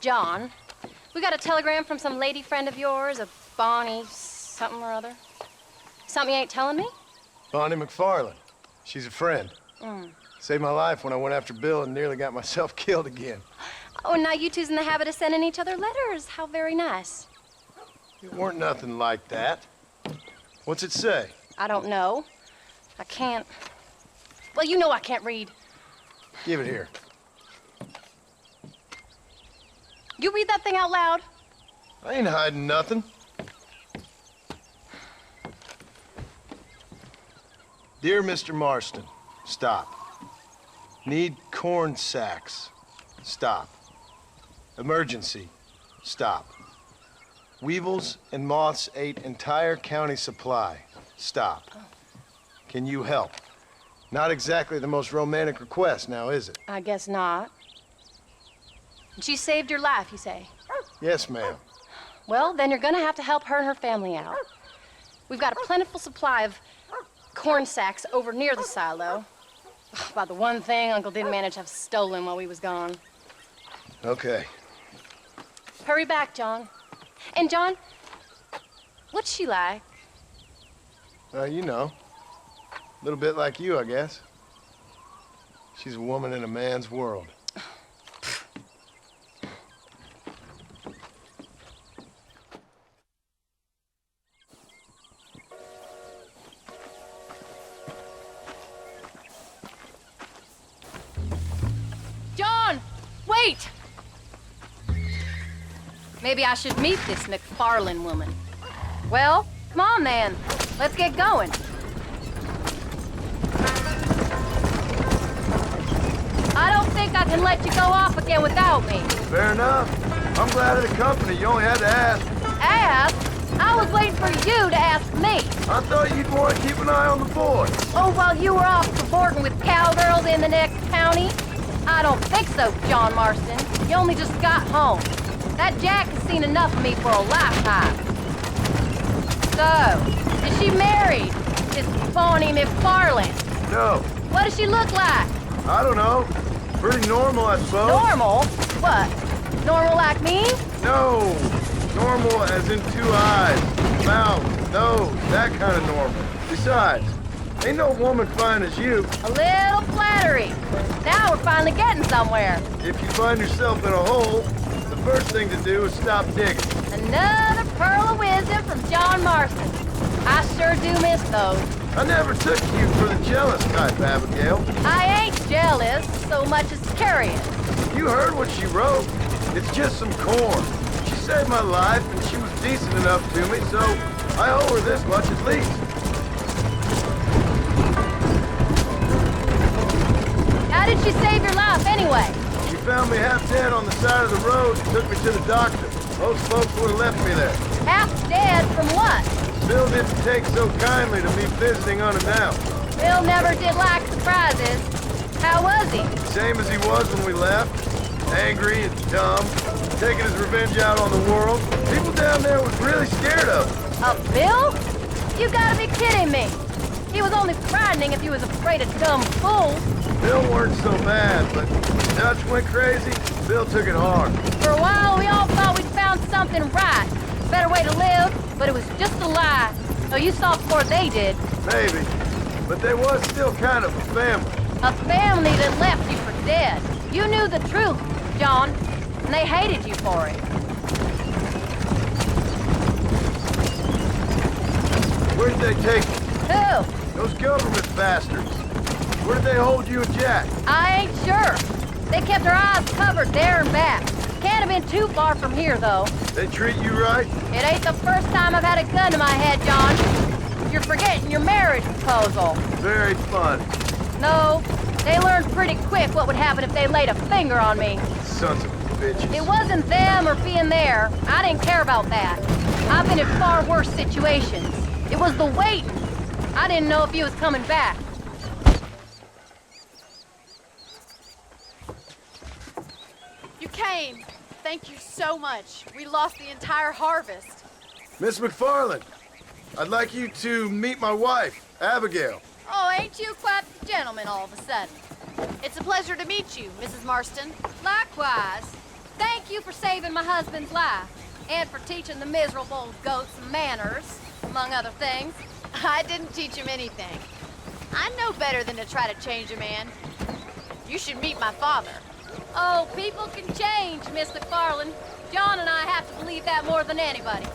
John. We got a telegram from some lady friend of yours, a Bonnie something or other. Something you ain't telling me? Bonnie McFarland. She's a friend. Saved my life when I went after Bill and nearly got myself killed again. Oh, and now you two's in the habit of sending each other letters. How very nice. It weren't nothing like that. What's it say? I don't know. I can't... Well, you know I can't read. Give it here. You read that thing out loud? I ain't hiding nothing. Dear Mr. Marston, stop. Need corn sacks. Stop. Emergency. Stop. Weevils and moths ate entire county supply. Stop. Can you help? Not exactly the most romantic request, now is it? I guess not. She saved your life, you say? Yes, ma'am. Well, then you're gonna have to help her and her family out. We've got a plentiful supply of corn sacks over near the silo. About the one thing Uncle didn't manage to have stolen while we was gone. Okay. Hurry back, John. And John, what's she like? You know. A little bit like you, I guess. She's a woman in a man's world. John, wait! Maybe I should meet this McFarland woman. Well, come on then. Let's get going. I don't think I can let you go off again without me. Fair enough. I'm glad of the company. You only had to ask. Ask? I was waiting for you to ask me. I thought you'd want to keep an eye on the boy. Oh, while you were off cavorting with cowgirls in the next county? I don't think so, John Marston. You only just got home. That Jack has seen enough of me for a lifetime. So, is she married? This Bonnie McFarland? No. What does she look like? I don't know. Pretty normal, I suppose. Normal? What? Normal like me? No. Normal as in 2 eyes, mouth, nose, that kind of normal. Besides, ain't no woman fine as you. A little flattery. Now we're finally getting somewhere. If you find yourself in a hole, the first thing to do is stop digging. Another pearl of wisdom from John Marston. I sure do miss those. I never took you for the jealous type, Abigail. I ain't jealous so much as curious. You heard what she wrote. It's just some corn. She saved my life, and she was decent enough to me, so I owe her this much at least. How did she save your life anyway? She found me half dead on the side of the road and took me to the doctor. Most folks would have left me there. Half dead from what? Bill didn't take so kindly to me visiting unannounced. Bill never did like surprises. How was he? Same as he was when we left. Angry and dumb, taking his revenge out on the world. People down there was really scared of him. Of Bill? You gotta be kidding me. He was only frightening if he was afraid of dumb fools. Bill weren't so bad, but when Dutch went crazy, Bill took it hard. For a while, we all thought we'd found something right. Better way to live, but it was just a lie. So you saw before they did. Maybe, but they was still kind of a family. A family that left you for dead. You knew the truth, John, and they hated you for it. Where'd they take you? Who? Those government bastards. Where did they hold you and Jack? I ain't sure. They kept their eyes covered there and back. Can't have been too far from here, though. They treat you right? It ain't the first time I've had a gun to my head, John. You're forgetting your marriage proposal. Very fun. No, they learned pretty quick what would happen if they laid a finger on me. Sons of bitches. It wasn't them or being there. I didn't care about that. I've been in far worse situations. It was the waiting. I didn't know if he was coming back. You came. Thank you so much. We lost the entire harvest. Miss McFarland, I'd like you to meet my wife, Abigail. Oh, ain't you quite the gentleman all of a sudden? It's a pleasure to meet you, Mrs. Marston. Likewise. Thank you for saving my husband's life, and for teaching the miserable goat some manners, among other things. I didn't teach him anything. I know better than to try to change a man. You should meet my father. Oh, people can change, Miss McFarland. John and I have to believe that more than anybody.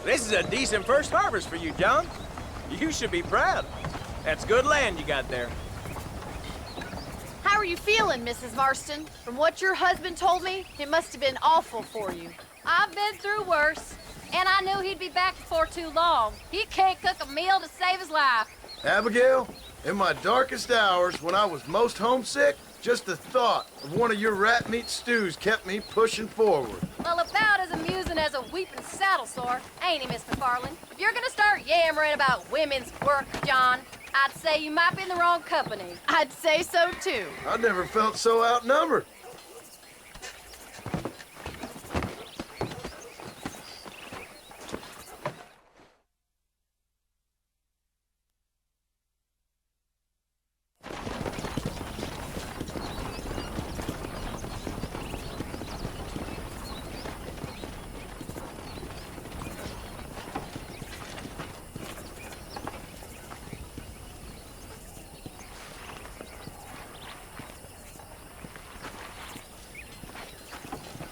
This is a decent first harvest for you, John. You should be proud. That's good land you got there. How are you feeling, Mrs. Marston? From what your husband told me, it must have been awful for you. I've been through worse, and I knew he'd be back before too long. He can't cook a meal to save his life. Abigail, in my darkest hours, when I was most homesick, just the thought of one of your rat meat stews kept me pushing forward. Well, about as amusing as a weeping saddle sore, ain't he, Miss McFarland? If you're gonna start yammering about women's work, John, I'd say you might be in the wrong company. I'd say so, too. I never felt so outnumbered.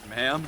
Ma'am?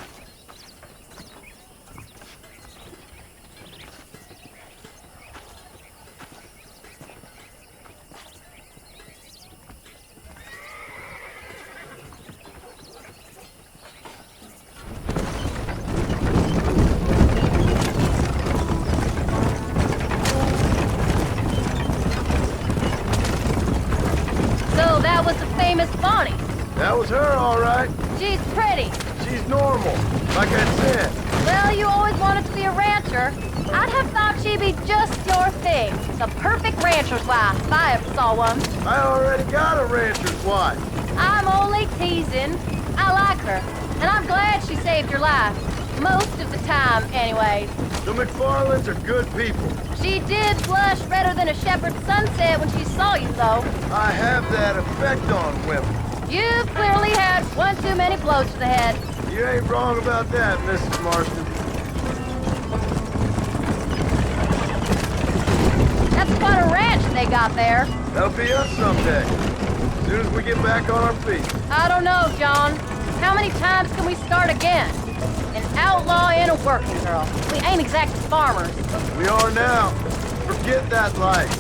So that was the famous Bonnie. That was her, all right. She's pretty. She's normal, like I said. Well, you always wanted to be a rancher. I'd have thought she'd be just your thing. The perfect rancher's wife, if I ever saw one. I already got a rancher's wife. I'm only teasing. I like her, and I'm glad she saved your life. Most of the time, anyways. The McFarlands are good people. She did blush redder than a shepherd's sunset when she saw you, though. I have that effect on women. You've clearly had one too many blows to the head. You ain't wrong about that, Mrs. Marston. That's quite a ranch they got there. That'll be us someday. As soon as we get back on our feet. I don't know, John. How many times can we start again? An outlaw and a working girl. We ain't exactly farmers. We are now. Forget that life.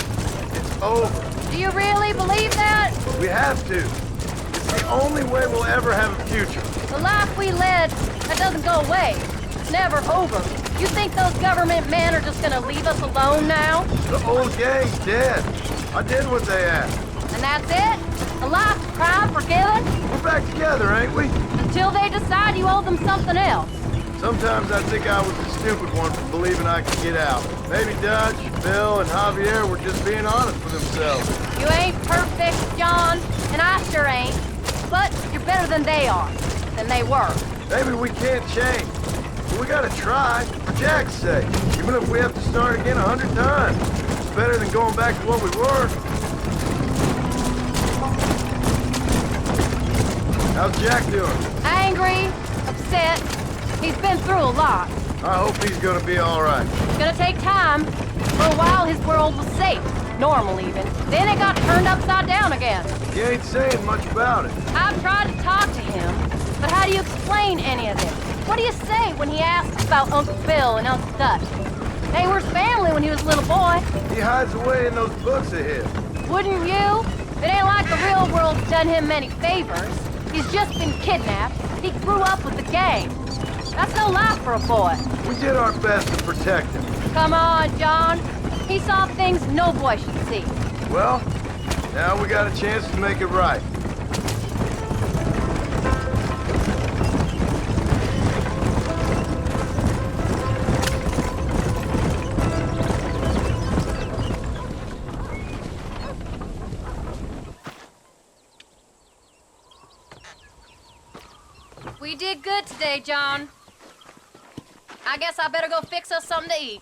It's over. Do you really believe that? We have to. It's the only way we'll ever have a future. The life we led, that doesn't go away. It's never over. You think those government men are just gonna leave us alone now? The old gang's dead. I did what they asked. And that's it? A life of crime forgiven? We're back together, ain't we? Until they decide you owe them something else. Sometimes I think I was the stupid one for believing I could get out. Maybe Dutch, Bill, and Javier were just being honest with themselves. You ain't perfect, John, and I sure ain't. But you're better than they are, than they were. Maybe we can't change. But we gotta try, for Jack's sake. Even if we have to start again 100 times. It's better than going back to what we were. How's Jack doing? Angry, upset. He's been through a lot. I hope he's gonna be all right. It's gonna take time. For a while, his world was safe. Normal, even. Then it got turned upside down again. He ain't saying much about it. I've tried to talk to him, but how do you explain any of this? What do you say when he asks about Uncle Bill and Uncle Dutch? They were family when he was a little boy. He hides away in those books of his. Wouldn't you? It ain't like the real world's done him many favors. He's just been kidnapped. He grew up with the gang. That's no life for a boy. We did our best to protect him. Come on, John. He saw things no boy should see. Well, now we got a chance to make it right. We did good today, John. I guess I better go fix us something to eat.